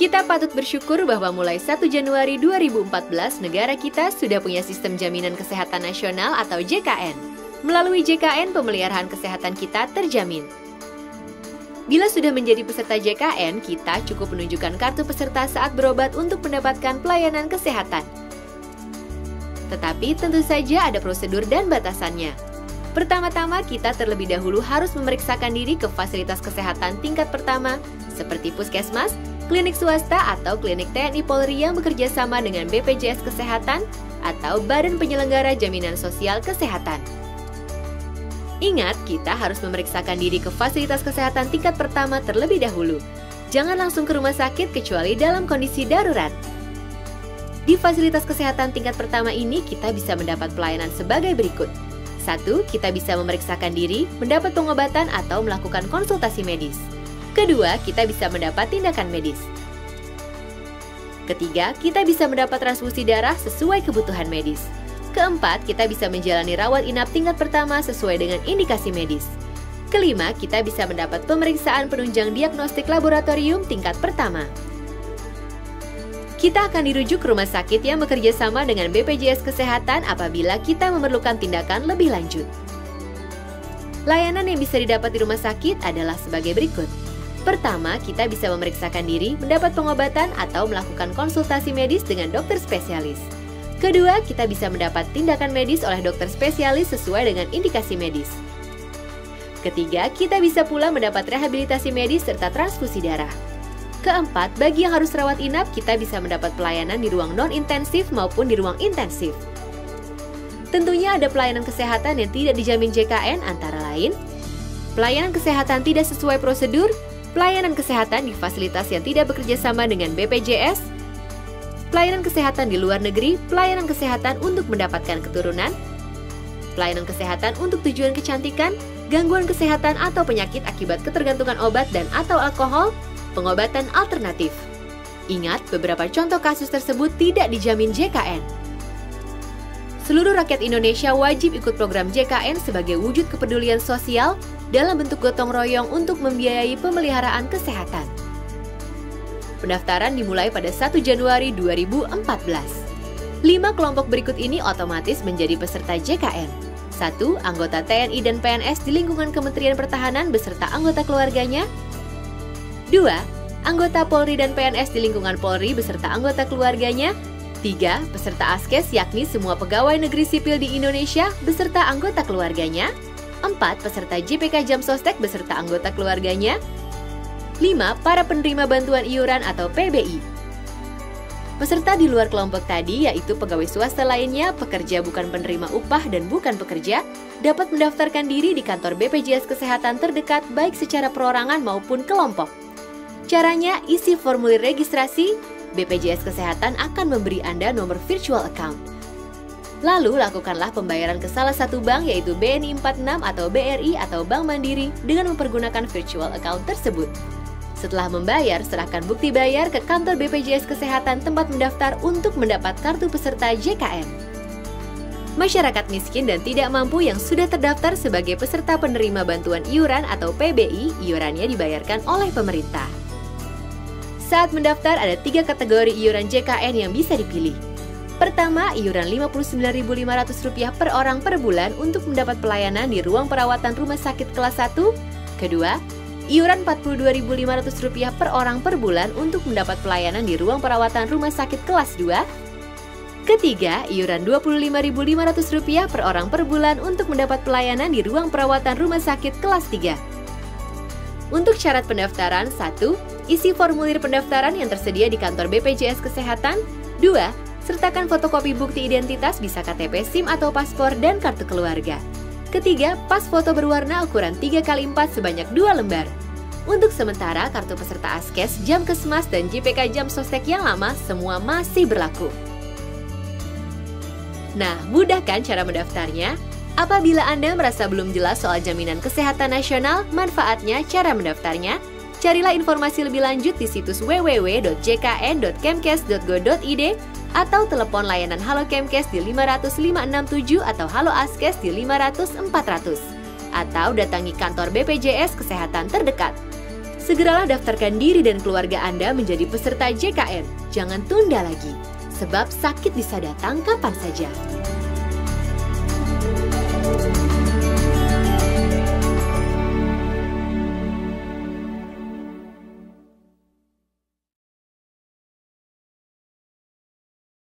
Kita patut bersyukur bahwa mulai 1 Januari 2014 negara kita sudah punya sistem jaminan kesehatan nasional atau JKN. Melalui JKN, pemeliharaan kesehatan kita terjamin. Bila sudah menjadi peserta JKN, kita cukup menunjukkan kartu peserta saat berobat untuk mendapatkan pelayanan kesehatan. Tetapi tentu saja ada prosedur dan batasannya. Pertama-tama, kita terlebih dahulu harus memeriksakan diri ke fasilitas kesehatan tingkat pertama, seperti puskesmas, klinik swasta atau klinik TNI Polri yang bekerja sama dengan BPJS Kesehatan atau Badan Penyelenggara Jaminan Sosial Kesehatan. Ingat, kita harus memeriksakan diri ke fasilitas kesehatan tingkat pertama terlebih dahulu. Jangan langsung ke rumah sakit kecuali dalam kondisi darurat. Di fasilitas kesehatan tingkat pertama ini, kita bisa mendapat pelayanan sebagai berikut. 1. Kita bisa memeriksakan diri, mendapat pengobatan atau melakukan konsultasi medis. Kedua, kita bisa mendapat tindakan medis. Ketiga, kita bisa mendapat transfusi darah sesuai kebutuhan medis. Keempat, kita bisa menjalani rawat inap tingkat pertama sesuai dengan indikasi medis. Kelima, kita bisa mendapat pemeriksaan penunjang diagnostik laboratorium tingkat pertama. Kita akan dirujuk ke rumah sakit yang bekerja sama dengan BPJS Kesehatan apabila kita memerlukan tindakan lebih lanjut. Layanan yang bisa didapat di rumah sakit adalah sebagai berikut. Pertama, kita bisa memeriksakan diri, mendapat pengobatan atau melakukan konsultasi medis dengan dokter spesialis. Kedua, kita bisa mendapat tindakan medis oleh dokter spesialis sesuai dengan indikasi medis. Ketiga, kita bisa pula mendapat rehabilitasi medis serta transfusi darah. Keempat, bagi yang harus rawat inap, kita bisa mendapat pelayanan di ruang non-intensif maupun di ruang intensif. Tentunya ada pelayanan kesehatan yang tidak dijamin JKN antara lain pelayanan kesehatan tidak sesuai prosedur, pelayanan kesehatan di fasilitas yang tidak bekerja sama dengan BPJS, pelayanan kesehatan di luar negeri, pelayanan kesehatan untuk mendapatkan keturunan, pelayanan kesehatan untuk tujuan kecantikan, gangguan kesehatan atau penyakit akibat ketergantungan obat dan atau alkohol, pengobatan alternatif. Ingat, beberapa contoh kasus tersebut tidak dijamin JKN. Seluruh rakyat Indonesia wajib ikut program JKN sebagai wujud kepedulian sosial dalam bentuk gotong royong untuk membiayai pemeliharaan kesehatan. Pendaftaran dimulai pada 1 Januari 2014. 5 kelompok berikut ini otomatis menjadi peserta JKN. 1. Anggota TNI dan PNS di lingkungan Kementerian Pertahanan beserta anggota keluarganya. 2. Anggota Polri dan PNS di lingkungan Polri beserta anggota keluarganya. 3. Peserta ASKES yakni semua pegawai negeri sipil di Indonesia beserta anggota keluarganya. 4. Peserta JPK Jamsostek beserta anggota keluarganya. 5. Para penerima bantuan iuran atau PBI. Peserta di luar kelompok tadi yaitu pegawai swasta lainnya, pekerja bukan penerima upah dan bukan pekerja, dapat mendaftarkan diri di kantor BPJS Kesehatan terdekat baik secara perorangan maupun kelompok. Caranya, isi formulir registrasi, BPJS Kesehatan akan memberi Anda nomor virtual account. Lalu, lakukanlah pembayaran ke salah satu bank yaitu BNI 46 atau BRI atau Bank Mandiri dengan mempergunakan virtual account tersebut. Setelah membayar, serahkan bukti bayar ke kantor BPJS Kesehatan tempat mendaftar untuk mendapat kartu peserta JKN. Masyarakat miskin dan tidak mampu yang sudah terdaftar sebagai peserta penerima bantuan iuran atau PBI, iurannya dibayarkan oleh pemerintah. Saat mendaftar ada 3 kategori iuran JKN yang bisa dipilih. Pertama, iuran Rp59.500 per orang per bulan untuk mendapat pelayanan di ruang perawatan rumah sakit kelas 1. Kedua, iuran Rp42.500 per orang per bulan untuk mendapat pelayanan di ruang perawatan rumah sakit kelas 2. Ketiga, iuran Rp25.500 per orang per bulan untuk mendapat pelayanan di ruang perawatan rumah sakit kelas 3. Untuk syarat pendaftaran, 1. Isi formulir pendaftaran yang tersedia di kantor BPJS Kesehatan. 2. Sertakan fotokopi bukti identitas bisa KTP, SIM atau paspor dan kartu keluarga. Ketiga, pas foto berwarna ukuran 3x4 sebanyak 2 lembar. Untuk sementara, kartu peserta ASKES, Jamkesmas, dan JPK Jamsostek yang lama semua masih berlaku. Nah, mudah kan cara mendaftarnya? Apabila Anda merasa belum jelas soal jaminan kesehatan nasional, manfaatnya, cara mendaftarnya, carilah informasi lebih lanjut di situs www.jkn.kemkes.go.id atau telepon layanan Halo Kemkes di 500 567 atau Halo Askes di 500 400 atau datangi kantor BPJS Kesehatan terdekat. Segeralah daftarkan diri dan keluarga Anda menjadi peserta JKN. Jangan tunda lagi, sebab sakit bisa datang kapan saja.